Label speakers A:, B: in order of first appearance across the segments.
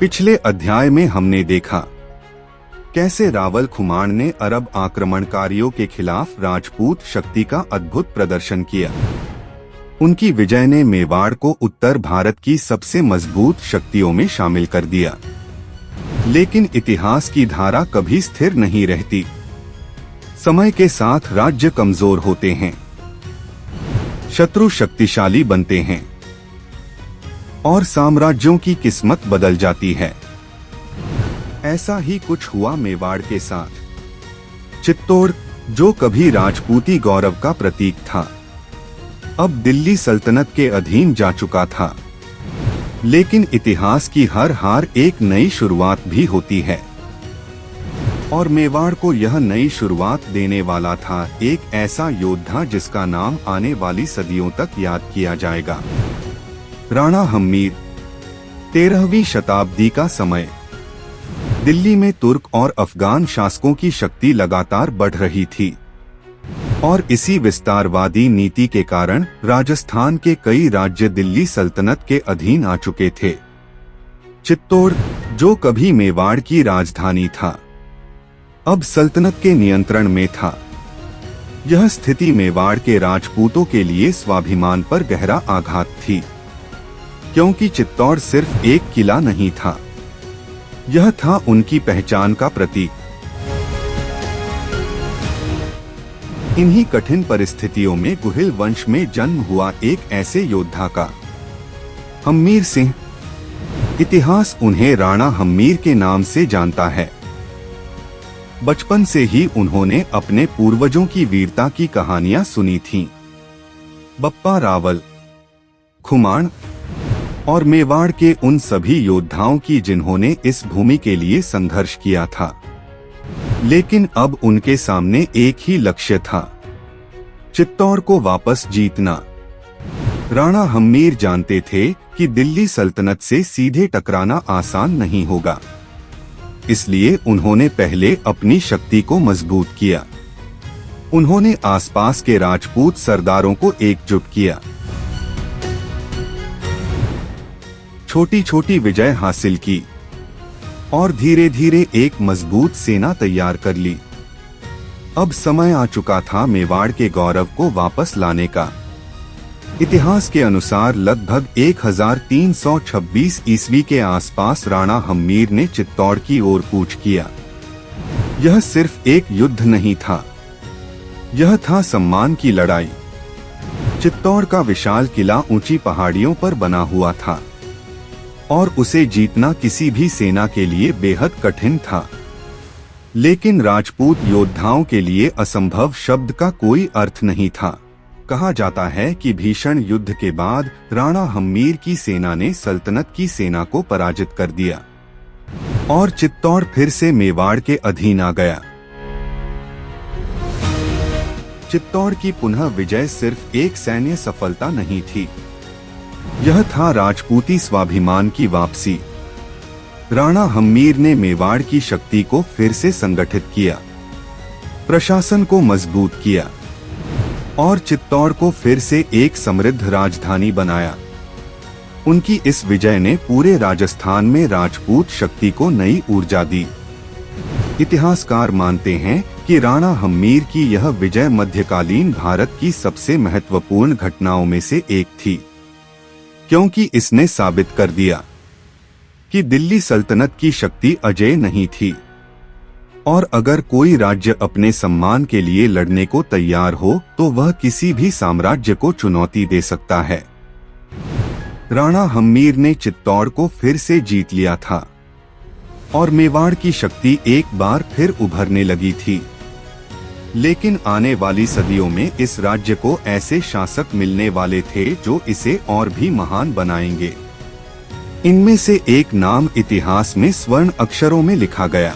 A: पिछले अध्याय में हमने देखा कैसे रावल खुमाण ने अरब आक्रमणकारियों के खिलाफ राजपूत शक्ति का अद्भुत प्रदर्शन किया। उनकी विजय ने मेवाड़ को उत्तर भारत की सबसे मजबूत शक्तियों में शामिल कर दिया। लेकिन इतिहास की धारा कभी स्थिर नहीं रहती। समय के साथ राज्य कमजोर होते हैं, शत्रु शक्तिशाली बनते हैं और साम्राज्यों की किस्मत बदल जाती है। ऐसा ही कुछ हुआ मेवाड़ के साथ। चित्तौड़, जो कभी राजपूती गौरव का प्रतीक था, अब दिल्ली सल्तनत के अधीन जा चुका था। लेकिन इतिहास की हर हार एक नई शुरुआत भी होती है, और मेवाड़ को यह नई शुरुआत देने वाला था एक ऐसा योद्धा जिसका नाम आने वाली सदियों तक याद किया जाएगा। राणा हम्मीर। 13वीं शताब्दी का समय। दिल्ली में तुर्क और अफगान शासकों की शक्ति लगातार बढ़ रही थी, और इसी विस्तारवादी नीति के कारण राजस्थान के कई राज्य दिल्ली सल्तनत के अधीन आ चुके थे। चित्तौड़, जो कभी मेवाड़ की राजधानी था, अब सल्तनत के नियंत्रण में था। यह स्थिति मेवाड़ के राजपूतों के लिए स्वाभिमान पर गहरा आघात थी, क्योंकि चित्तौड़ सिर्फ एक किला नहीं था, यह था उनकी पहचान का प्रतीक। इन्हीं कठिन परिस्थितियों में गुहिल वंश में जन्म हुआ एक ऐसे योद्धा का, हम्मीर सिंह। इतिहास उन्हें राणा हम्मीर के नाम से जानता है। बचपन से ही उन्होंने अपने पूर्वजों की वीरता की कहानियां सुनी थीं। बप्पा रावल, खुमाण और मेवाड़ के उन सभी योद्धाओं की जिन्होंने इस भूमि के लिए संघर्ष किया था। लेकिन अब उनके सामने एक ही लक्ष्य था, चित्तौड़ को वापस जीतना। राणा हम्मीर जानते थे कि दिल्ली सल्तनत से सीधे टकराना आसान नहीं होगा, इसलिए उन्होंने पहले अपनी शक्ति को मजबूत किया। उन्होंने आसपास के राजपूत सरदारों को एकजुट किया, छोटी छोटी विजय हासिल की और धीरे धीरे एक मजबूत सेना तैयार कर ली। अब समय आ चुका था मेवाड़ के गौरव को वापस लाने का। इतिहास के अनुसार लगभग 1326 ईस्वी के आसपास राणा हम्मीर ने चित्तौड़ की ओर कूच किया। यह सिर्फ एक युद्ध नहीं था, यह था सम्मान की लड़ाई। चित्तौड़ का विशाल किला ऊंची पहाड़ियों पर बना हुआ था, और उसे जीतना किसी भी सेना के लिए बेहद कठिन था। लेकिन राजपूत योद्धाओं के लिए असंभव शब्द का कोई अर्थ नहीं था। कहा जाता है कि भीषण युद्ध के बाद राणा हम्मीर की सेना ने सल्तनत की सेना को पराजित कर दिया, और चित्तौड़ फिर से मेवाड़ के अधीन आ गया। चित्तौड़ की पुनः विजय सिर्फ एक सैन्य सफलता नहीं थी, यह था राजपूती स्वाभिमान की वापसी। राणा हम्मीर ने मेवाड़ की शक्ति को फिर से संगठित किया, प्रशासन को मजबूत किया और चित्तौड़ को फिर से एक समृद्ध राजधानी बनाया। उनकी इस विजय ने पूरे राजस्थान में राजपूत शक्ति को नई ऊर्जा दी। इतिहासकार मानते हैं कि राणा हम्मीर की यह विजय मध्यकालीन भारत की सबसे महत्वपूर्ण घटनाओं में से एक थी, क्योंकि इसने साबित कर दिया कि दिल्ली सल्तनत की शक्ति अजेय नहीं थी, और अगर कोई राज्य अपने सम्मान के लिए लड़ने को तैयार हो तो वह किसी भी साम्राज्य को चुनौती दे सकता है। राणा हम्मीर ने चित्तौड़ को फिर से जीत लिया था, और मेवाड़ की शक्ति एक बार फिर उभरने लगी थी। लेकिन आने वाली सदियों में इस राज्य को ऐसे शासक मिलने वाले थे जो इसे और भी महान बनाएंगे। इनमें से एक नाम इतिहास में स्वर्ण अक्षरों में लिखा गया,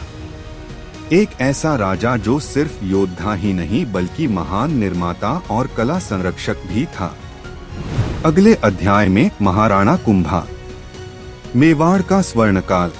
A: एक ऐसा राजा जो सिर्फ योद्धा ही नहीं बल्कि महान निर्माता और कला संरक्षक भी था। अगले अध्याय में महाराणा कुंभा, मेवाड़ का स्वर्णकाल।